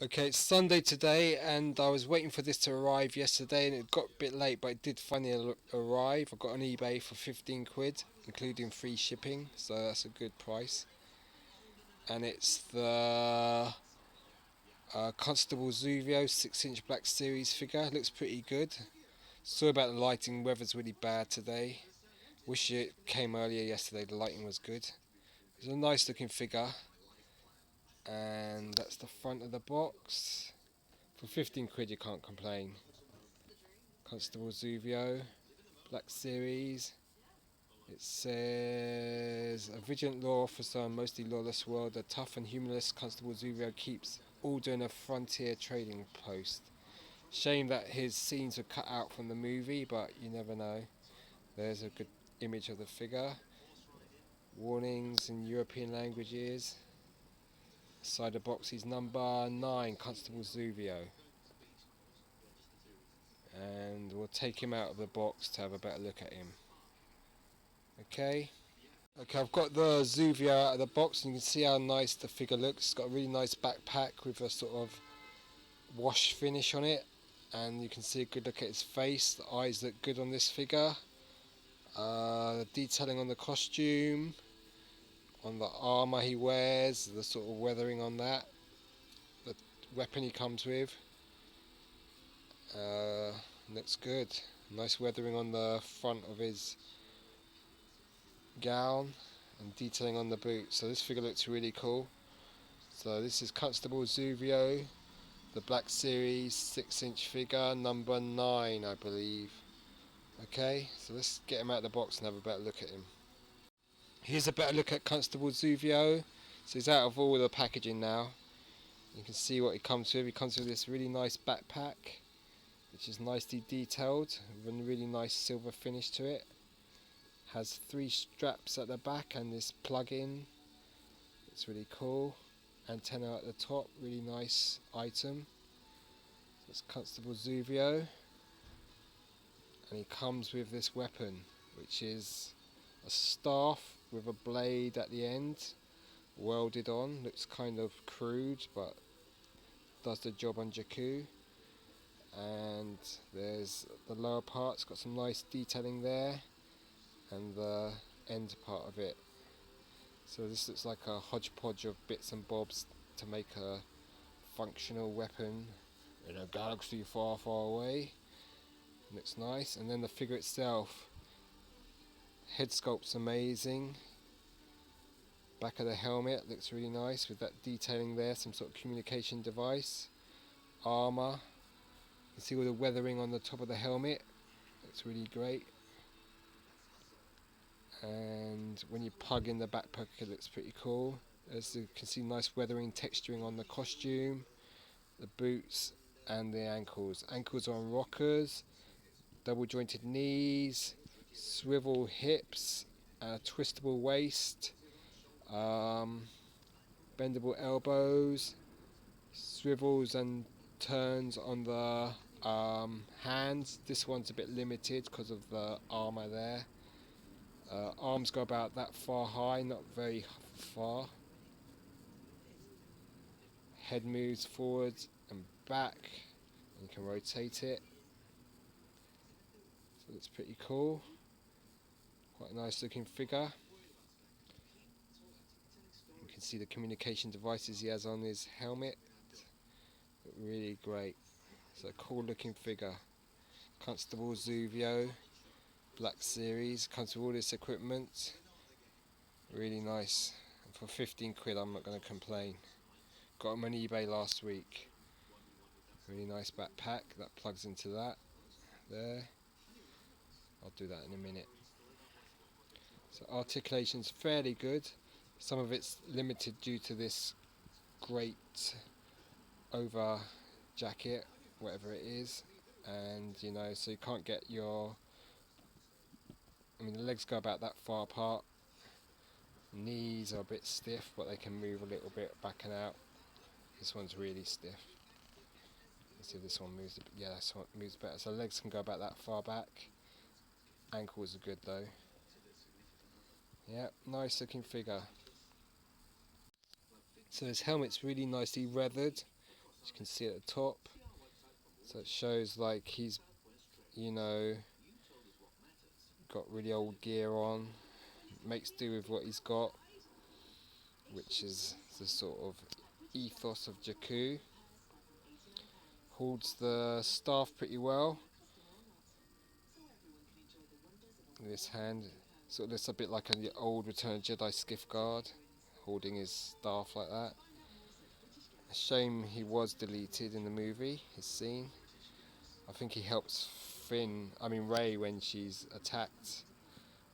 Okay, it's Sunday today, and I was waiting for this to arrive yesterday, and it got a bit late, but it did finally arrive. I got on eBay for 15 quid, including free shipping, so that's a good price. And it's the Constable Zuvio 6-inch Black Series figure. It looks pretty good. Sorry about the lighting, weather's really bad today. Wish it came earlier yesterday, the lighting was good. It's a nice looking figure, and that's the front of the box. For 15 quid, you can't complain. Constable Zuvio, Black Series. It says a vigilant law officer in a mostly lawless world, a tough and humorless Constable Zuvio keeps order in a frontier trading post. Shame that his scenes were cut out from the movie, but you never know. There's a good image of the figure. Warnings in European languages. Side of box is number 9, Constable Zuvio. And we'll take him out of the box to have a better look at him. Okay. Okay, I've got the Zuvio out of the box, and you can see how nice the figure looks. It's got a really nice backpack with a sort of wash finish on it, and you can see a good look at his face. The eyes look good on this figure. The detailing on the costume, on the armour he wears, the sort of weathering on that, the weapon he comes with. Looks good. Nice weathering on the front of his gown and detailing on the boot. So this figure looks really cool. So this is Constable Zuvio, the Black Series 6-inch figure, number 9 I believe. Okay, so let's get him out of the box and have a better look at him. Here's a better look at Constable Zuvio. So he's out of all the packaging now. You can see what he comes with. He comes with this really nice backpack, which is nicely detailed with a really nice silver finish to it. Has 3 straps at the back and this plug-in. It's really cool. Antenna at the top, really nice item. So it's Constable Zuvio, and he comes with this weapon, which is a staff with a blade at the end, welded on. Looks kind of crude, but does the job on Jakku. And there's the lower part, it's got some nice detailing there, and the end part of it. So this looks like a hodgepodge of bits and bobs to make a functional weapon in a galaxy far, far away. Looks nice. And then the figure itself, head sculpt's amazing. Back of the helmet looks really nice with that detailing there, some sort of communication device. Armour. You can see all the weathering on the top of the helmet. Looks really great. And when you plug in the backpack, it looks pretty cool. As you can see, nice weathering, texturing on the costume, the boots and the ankles. Ankles are on rockers, double jointed knees, swivel hips, twistable waist, bendable elbows, swivels and turns on the hands. This one's a bit limited because of the armour there. Arms go about that far high, not very far. Head moves forwards and back, and you can rotate it. So that's pretty cool. Quite a nice looking figure. You can see the communication devices he has on his helmet. Really great. It's a cool looking figure. Constable Zuvio, Black Series, comes with all this equipment. Really nice. And for 15 quid I'm not going to complain. Got him on eBay last week. Really nice backpack that plugs into that there. I'll do that in a minute. So articulation's fairly good. Some of it's limited due to this great over jacket, whatever it is, and you know, so you can't get your, I mean the legs go about that far apart, knees are a bit stiff but they can move a little bit back and out. This one's really stiff. Let's see if this one moves. Yeah, this one moves better. So legs can go about that far back. Ankles are good though. Yeah, nice looking figure. So his helmet's really nicely weathered. as you can see at the top. So it shows like he's, you know, got really old gear on, makes do with what he's got, which is the sort of ethos of Jakku. Holds the staff pretty well. This hand sort of looks a bit like an old Return of Jedi skiff guard, holding his staff like that. A shame he was deleted in the movie, his scene. I think he helps Rey when she's attacked,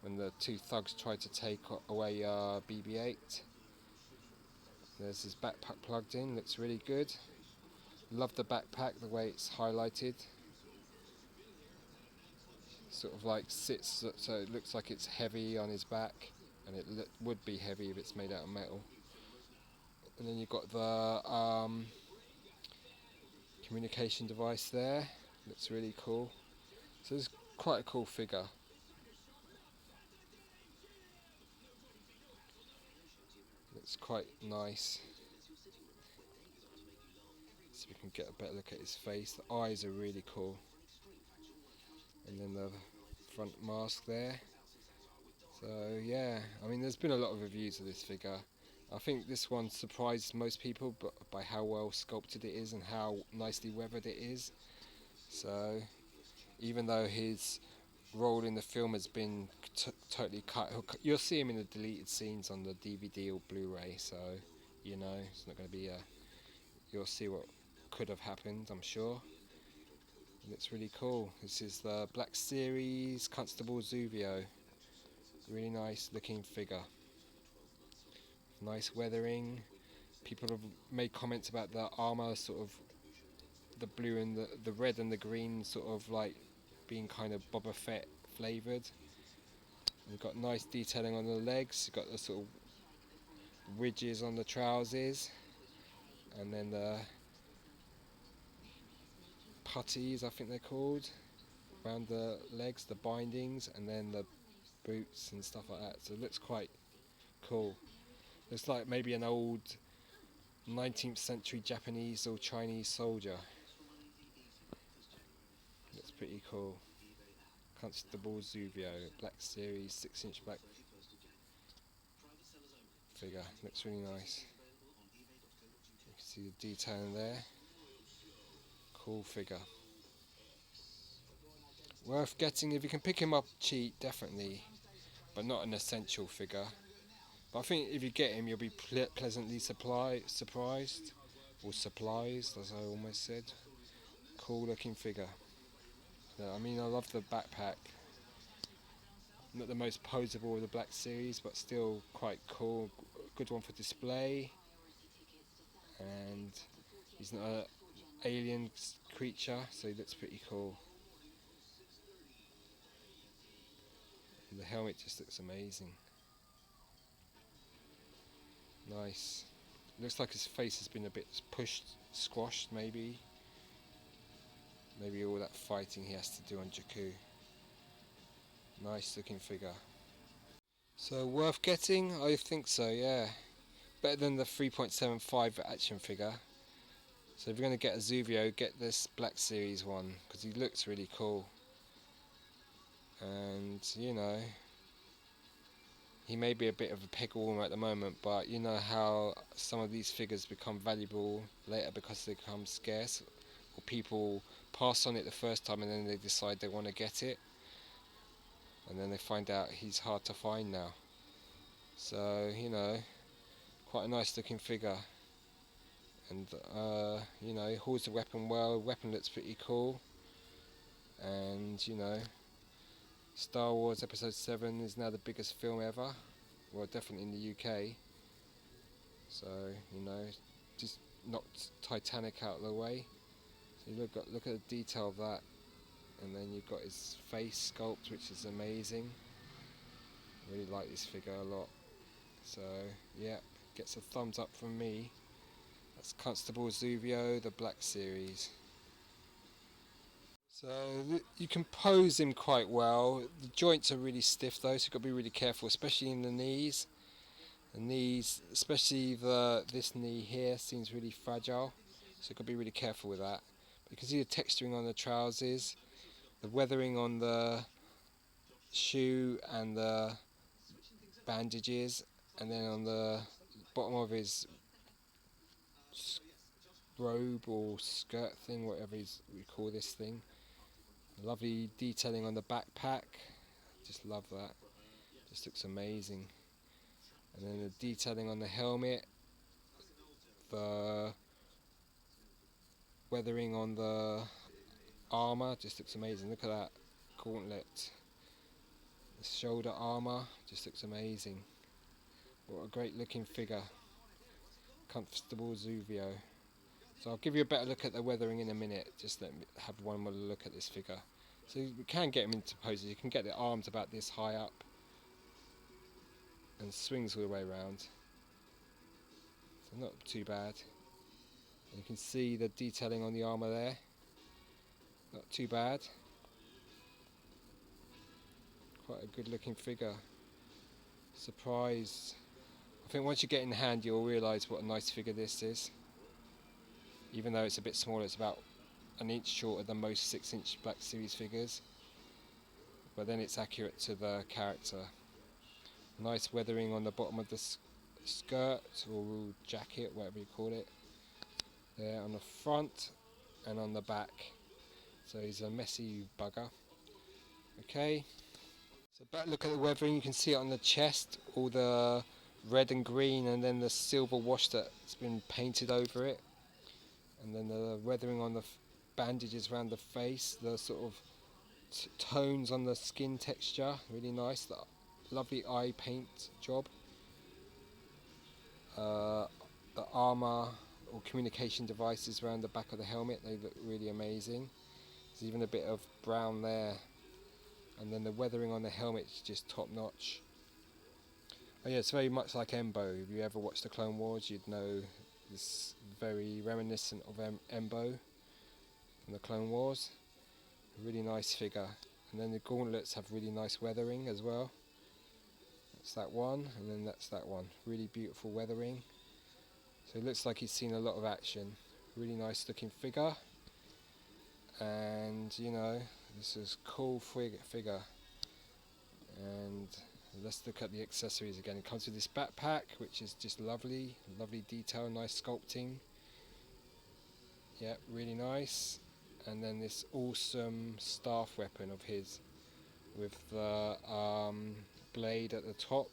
when the two thugs try to take away BB-8. There's his backpack plugged in, looks really good. Love the backpack, the way it's highlighted. Sort of like sits so it looks like it's heavy on his back, and it would be heavy if it's made out of metal. And then you've got the communication device there, looks really cool. So it's quite a cool figure. Looks quite nice. So we can get a better look at his face. The eyes are really cool. And then the front mask there. So yeah, I mean there's been a lot of reviews of this figure. I think this one surprised most people by how well sculpted it is and how nicely weathered it is. So even though his role in the film has been totally cut, you'll see him in the deleted scenes on the DVD or Blu-ray, so you know it's not going to be you'll see what could have happened, I'm sure. And it's really cool. This is the Black Series Constable Zuvio. Really nice looking figure. Nice weathering. People have made comments about the armour, sort of the blue and the red and the green, sort of like being kind of Boba Fett flavoured. You've got nice detailing on the legs. You've got the sort of ridges on the trousers, and then the putties, I think they're called, around the legs, the bindings, and then the boots and stuff like that. So it looks quite cool. Looks like maybe an old 19th century Japanese or Chinese soldier. Looks pretty cool. Constable Zuvio, Black Series, 6-inch black figure. Looks really nice. You can see the detail there. Cool figure. Worth getting if you can pick him up cheap, definitely, but not an essential figure. But I think if you get him, you'll be pleasantly surprised, or surprised, as I almost said. Cool looking figure. I mean, I love the backpack. Not the most poseable of the Black Series, but still quite cool. Good one for display. And he's not an alien creature, so he looks pretty cool. And the helmet just looks amazing. Nice. Looks like his face has been a bit squashed maybe. Maybe all that fighting he has to do on Jakku. Nice looking figure. So worth getting? I think so, yeah. Better than the 3.75 action figure. So if you're going to get a Zuvio, get this Black Series one, because he looks really cool. And, you know, he may be a bit of a peg warmer at the moment, but you know how some of these figures become valuable later because they become scarce, or people pass on it the first time and then they decide they want to get it, and then they find out he's hard to find now. So, you know, quite a nice looking figure. And, you know, he holds the weapon well. The weapon looks pretty cool. And, you know, Star Wars Episode 7 is now the biggest film ever. Well, definitely in the UK. So, you know, just knocked Titanic out of the way. So you look at the detail of that. And then you've got his face sculpt, which is amazing. I really like this figure a lot. So, yeah, gets a thumbs up from me. That's Constable Zuvio, the Black Series. So you can pose him quite well. The joints are really stiff though, so you've got to be really careful, especially in the knees. The knees, especially this knee here, seems really fragile. so you've got to be really careful with that. But you can see the texturing on the trousers, the weathering on the shoe and the bandages, and then on the bottom of his robe or skirt thing, whatever we call this thing. Lovely detailing on the backpack, just love that, just looks amazing. And then the detailing on the helmet, the weathering on the armour, just looks amazing. Look at that gauntlet, the shoulder armour, just looks amazing. What a great looking figure, Constable Zuvio. So I'll give you a better look at the weathering in a minute, just let me have one more look at this figure. So you can get him into poses, you can get the arms about this high up and swings all the way around, so not too bad. And you can see the detailing on the armour there, not too bad. Quite a good looking figure. Surprised. I think once you get in hand you'll realise what a nice figure this is. Even though it's a bit smaller, it's about an inch shorter than most 6-inch Black Series figures, but then it's accurate to the character. Nice weathering on the bottom of the skirt or jacket, whatever you call it, there on the front and on the back. So he's a messy bugger. Okay, so back look at the weathering, you can see it on the chest, all the red and green, and then the silver wash that's been painted over it, and then the weathering on the bandages around the face, the sort of tones on the skin texture, really nice. The lovely eye paint job. The armour or communication devices around the back of the helmet, they look really amazing. There's even a bit of brown there, and then the weathering on the helmet is just top notch. Oh yeah, it's very much like Embo. If you ever watched the Clone Wars, you'd know this, very reminiscent of Embo from the Clone Wars. A really nice figure. And then the gauntlets have really nice weathering as well. That's that one, and then that's that one. Really beautiful weathering. So it looks like he's seen a lot of action. Really nice looking figure. And you know, this is cool figure. And let's look at the accessories again. It comes with this backpack, which is just lovely, lovely detail, nice sculpting. Yeah, really nice. And then this awesome staff weapon of his, with the blade at the top,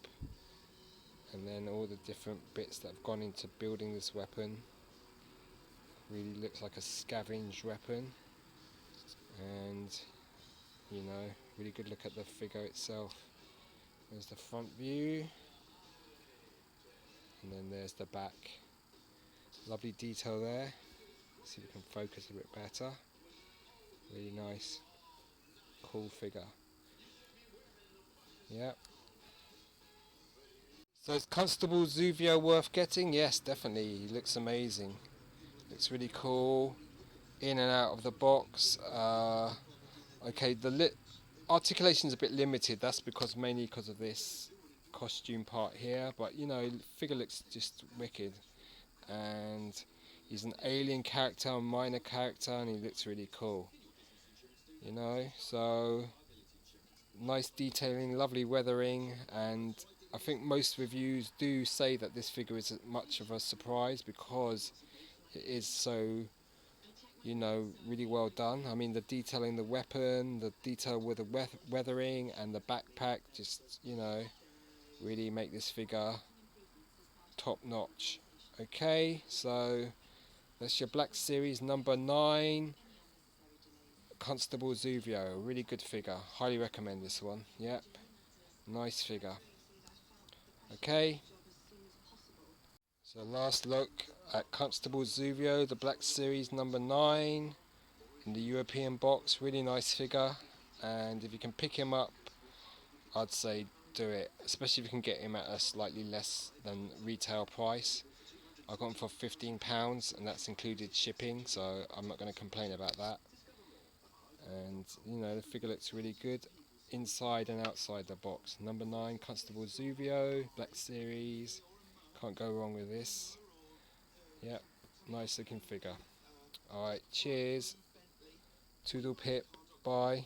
and then all the different bits that have gone into building this weapon. Really looks like a scavenge weapon. And you know, really good look at the figure itself. There's the front view, and then there's the back. Lovely detail there. See if we can focus a bit better. Really nice, cool figure. Yeah. So is Constable Zuvio worth getting? Yes, definitely. He looks amazing. Looks really cool. In and out of the box. Okay, the articulation's a bit limited. That's mainly because of this costume part here. But you know, figure looks just wicked. And he's an alien character, a minor character, and he looks really cool. You know, so nice detailing, lovely weathering, and I think most reviews do say that this figure is much of a surprise because it is so, you know, really well done. I mean, the detailing, the weapon, the detail with the weathering and the backpack, just, you know, really make this figure top notch. Okay, so that's your Black Series number 9. Constable Zuvio, really good figure. Highly recommend this one. Yep, nice figure. Okay, so last look at Constable Zuvio, the Black Series number 9 in the European box. Really nice figure, and if you can pick him up, I'd say do it, especially if you can get him at a slightly less than retail price. I got him for £15, and that's included shipping, so I'm not going to complain about that. And you know, the figure looks really good inside and outside the box. Number 9, Constable Zuvio, Black Series. Can't go wrong with this. Yep, nice looking figure. Alright, cheers. Toodle pip. Bye.